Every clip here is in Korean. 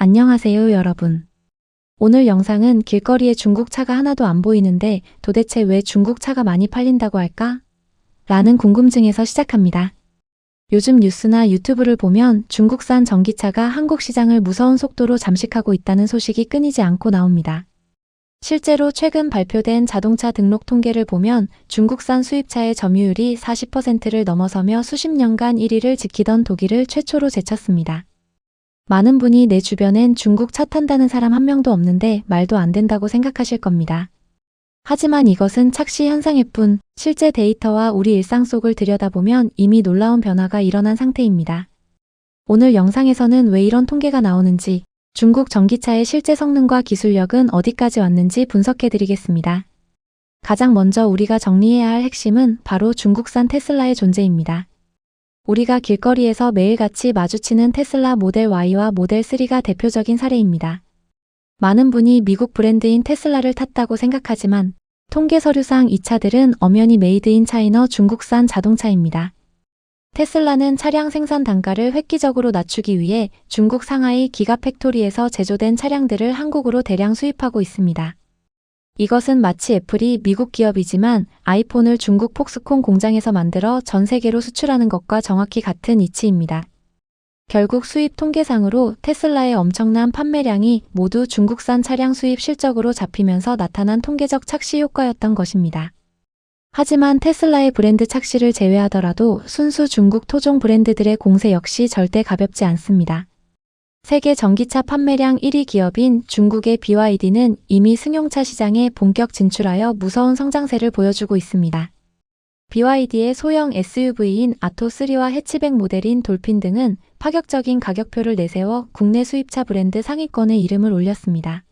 안녕하세요, 여러분. 오늘 영상은 길거리에 중국 차가 하나도 안 보이는데 도대체 왜 중국 차가 많이 팔린다고 할까? 라는 궁금증에서 시작합니다. 요즘 뉴스나 유튜브를 보면 중국산 전기차가 한국 시장을 무서운 속도로 잠식하고 있다는 소식이 끊이지 않고 나옵니다. 실제로 최근 발표된 자동차 등록 통계를 보면 중국산 수입차의 점유율이 40%를 넘어서며 수십 년간 1위를 지키던 독일을 최초로 제쳤습니다. 많은 분이 내 주변엔 중국 차 탄다는 사람 한 명도 없는데 말도 안 된다고 생각하실 겁니다. 하지만 이것은 착시 현상일 뿐, 실제 데이터와 우리 일상 속을 들여다보면 이미 놀라운 변화가 일어난 상태입니다. 오늘 영상에서는 왜 이런 통계가 나오는지, 중국 전기차의 실제 성능과 기술력은 어디까지 왔는지 분석해드리겠습니다. 가장 먼저 우리가 정리해야 할 핵심은 바로 중국산 테슬라의 존재입니다. 우리가 길거리에서 매일같이 마주치는 테슬라 모델 Y와 모델 3가 대표적인 사례입니다. 많은 분이 미국 브랜드인 테슬라를 탔다고 생각하지만 통계 서류상 이 차들은 엄연히 메이드 인 차이나 중국산 자동차입니다. 테슬라는 차량 생산 단가를 획기적으로 낮추기 위해 중국 상하이 기가팩토리에서 제조된 차량들을 한국으로 대량 수입하고 있습니다. 이것은 마치 애플이 미국 기업이지만 아이폰을 중국 폭스콘 공장에서 만들어 전 세계로 수출하는 것과 정확히 같은 이치입니다. 결국 수입 통계상으로 테슬라의 엄청난 판매량이 모두 중국산 차량 수입 실적으로 잡히면서 나타난 통계적 착시 효과였던 것입니다. 하지만 테슬라의 브랜드 착시를 제외하더라도 순수 중국 토종 브랜드들의 공세 역시 절대 가볍지 않습니다. 세계 전기차 판매량 1위 기업인 중국의 BYD는 이미 승용차 시장에 본격 진출하여 무서운 성장세를 보여주고 있습니다. BYD의 소형 SUV인 아토3와 해치백 모델인 돌핀 등은 파격적인 가격표를 내세워 국내 수입차 브랜드 상위권에 이름을 올렸습니다.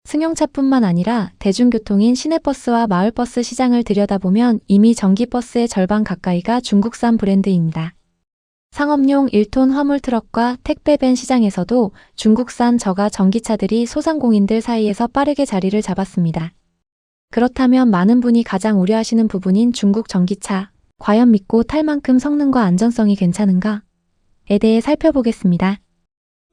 승용차뿐만 아니라 대중교통인 시내버스와 마을버스 시장을 들여다보면 이미 전기버스의 절반 가까이가 중국산 브랜드입니다. 상업용 1톤 화물 트럭과 택배밴 시장에서도 중국산 저가 전기차들이 소상공인들 사이에서 빠르게 자리를 잡았습니다. 그렇다면 많은 분이 가장 우려하시는 부분인 중국 전기차, 과연 믿고 탈 만큼 성능과 안전성이 괜찮은가? 에 대해 살펴보겠습니다.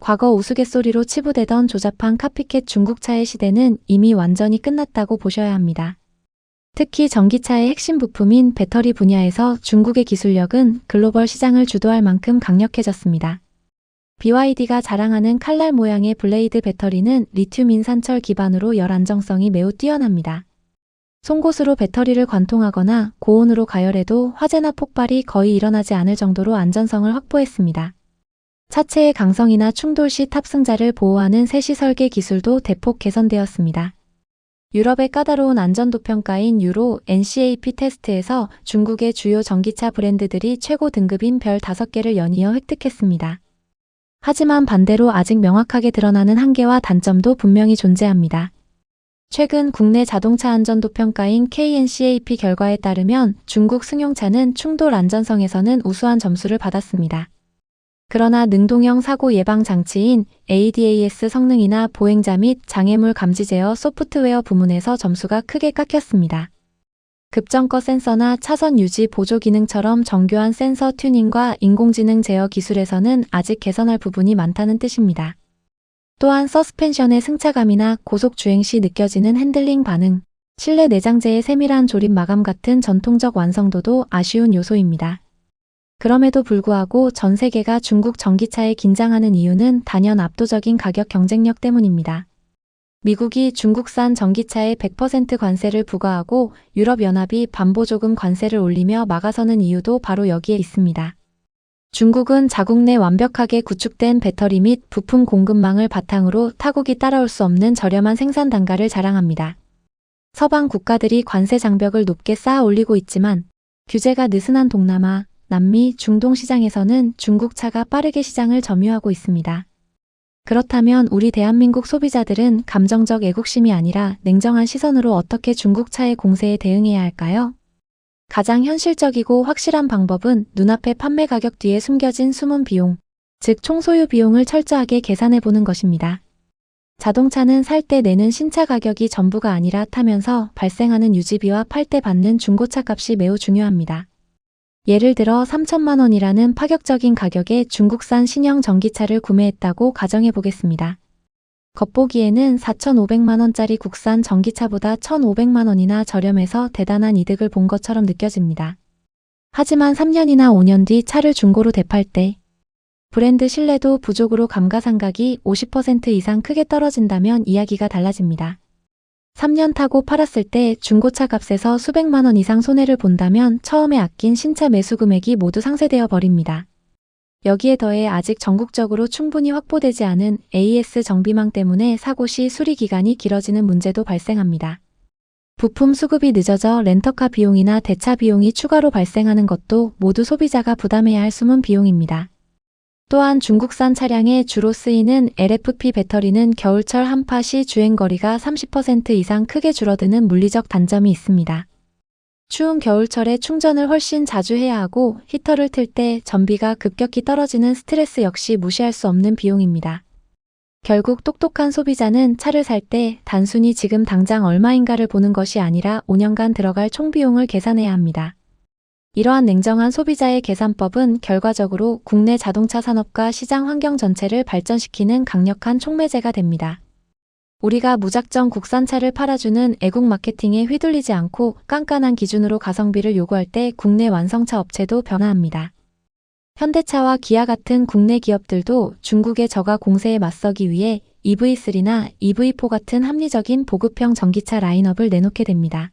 과거 우스갯소리로 치부되던 조잡한 카피캣 중국차의 시대는 이미 완전히 끝났다고 보셔야 합니다. 특히 전기차의 핵심 부품인 배터리 분야에서 중국의 기술력은 글로벌 시장을 주도할 만큼 강력해졌습니다. BYD가 자랑하는 칼날 모양의 블레이드 배터리는 리튬 인산철 기반으로 열 안정성이 매우 뛰어납니다. 송곳으로 배터리를 관통하거나 고온으로 가열해도 화재나 폭발이 거의 일어나지 않을 정도로 안전성을 확보했습니다. 차체의 강성이나 충돌 시 탑승자를 보호하는 세시 설계 기술도 대폭 개선되었습니다. 유럽의 까다로운 안전도 평가인 유로 NCAP 테스트에서 중국의 주요 전기차 브랜드들이 최고 등급인 별 5개를 연이어 획득했습니다. 하지만 반대로 아직 명확하게 드러나는 한계와 단점도 분명히 존재합니다. 최근 국내 자동차 안전도 평가인 KNCAP 결과에 따르면 중국 승용차는 충돌 안전성에서는 우수한 점수를 받았습니다. 그러나 능동형 사고 예방 장치인 ADAS 성능이나 보행자 및 장애물 감지 제어 소프트웨어 부문에서 점수가 크게 깎였습니다. 급정거 센서나 차선 유지 보조 기능처럼 정교한 센서 튜닝과 인공지능 제어 기술에서는 아직 개선할 부분이 많다는 뜻입니다. 또한 서스펜션의 승차감이나 고속 주행 시 느껴지는 핸들링 반응, 실내 내장재의 세밀한 조립 마감 같은 전통적 완성도도 아쉬운 요소입니다. 그럼에도 불구하고 전 세계가 중국 전기차에 긴장하는 이유는 단연 압도적인 가격 경쟁력 때문입니다. 미국이 중국산 전기차에 100% 관세를 부과하고 유럽연합이 반보조금 관세를 올리며 막아서는 이유도 바로 여기에 있습니다. 중국은 자국 내 완벽하게 구축된 배터리 및 부품 공급망을 바탕으로 타국이 따라올 수 없는 저렴한 생산 단가를 자랑합니다. 서방 국가들이 관세 장벽을 높게 쌓아 올리고 있지만 규제가 느슨한 동남아, 남미, 중동 시장에서는 중국 차가 빠르게 시장을 점유하고 있습니다. 그렇다면 우리 대한민국 소비자들은 감정적 애국심이 아니라 냉정한 시선으로 어떻게 중국 차의 공세에 대응해야 할까요? 가장 현실적이고 확실한 방법은 눈앞의 판매 가격 뒤에 숨겨진 숨은 비용, 즉 총소유 비용을 철저하게 계산해 보는 것입니다. 자동차는 살 때 내는 신차 가격이 전부가 아니라 타면서 발생하는 유지비와 팔 때 받는 중고차 값이 매우 중요합니다. 예를 들어 3천만 원이라는 파격적인 가격에 중국산 신형 전기차를 구매했다고 가정해 보겠습니다. 겉보기에는 4,500만 원짜리 국산 전기차보다 1,500만 원이나 저렴해서 대단한 이득을 본 것처럼 느껴집니다. 하지만 3년이나 5년 뒤 차를 중고로 되팔 때 브랜드 신뢰도 부족으로 감가상각이 50% 이상 크게 떨어진다면 이야기가 달라집니다. 3년 타고 팔았을 때 중고차 값에서 수백만 원 이상 손해를 본다면 처음에 아낀 신차 매수 금액이 모두 상쇄되어 버립니다. 여기에 더해 아직 전국적으로 충분히 확보되지 않은 AS 정비망 때문에 사고 시 수리 기간이 길어지는 문제도 발생합니다. 부품 수급이 늦어져 렌터카 비용이나 대차 비용이 추가로 발생하는 것도 모두 소비자가 부담해야 할 숨은 비용입니다. 또한 중국산 차량에 주로 쓰이는 LFP 배터리는 겨울철 한파 시 주행거리가 30% 이상 크게 줄어드는 물리적 단점이 있습니다. 추운 겨울철에 충전을 훨씬 자주 해야 하고 히터를 틀 때 전비가 급격히 떨어지는 스트레스 역시 무시할 수 없는 비용입니다. 결국 똑똑한 소비자는 차를 살 때 단순히 지금 당장 얼마인가를 보는 것이 아니라 5년간 들어갈 총비용을 계산해야 합니다. 이러한 냉정한 소비자의 계산법은 결과적으로 국내 자동차 산업과 시장 환경 전체를 발전시키는 강력한 촉매제가 됩니다. 우리가 무작정 국산차를 팔아주는 애국 마케팅에 휘둘리지 않고 깐깐한 기준으로 가성비를 요구할 때 국내 완성차 업체도 변화합니다. 현대차와 기아 같은 국내 기업들도 중국의 저가 공세에 맞서기 위해 EV3나 EV4 같은 합리적인 보급형 전기차 라인업을 내놓게 됩니다.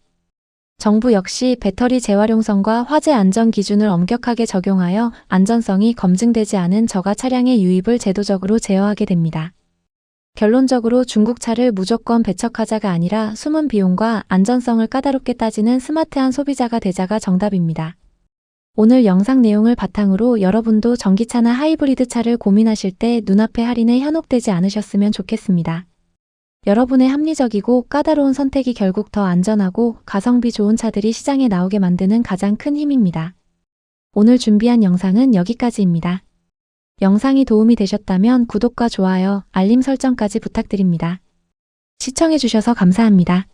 정부 역시 배터리 재활용성과 화재 안전 기준을 엄격하게 적용하여 안전성이 검증되지 않은 저가 차량의 유입을 제도적으로 제어하게 됩니다. 결론적으로 중국차를 무조건 배척하자가 아니라 숨은 비용과 안전성을 까다롭게 따지는 스마트한 소비자가 되자가 정답입니다. 오늘 영상 내용을 바탕으로 여러분도 전기차나 하이브리드 차를 고민하실 때 눈앞의 할인에 현혹되지 않으셨으면 좋겠습니다. 여러분의 합리적이고 까다로운 선택이 결국 더 안전하고 가성비 좋은 차들이 시장에 나오게 만드는 가장 큰 힘입니다. 오늘 준비한 영상은 여기까지입니다. 영상이 도움이 되셨다면 구독과 좋아요, 알림 설정까지 부탁드립니다. 시청해주셔서 감사합니다.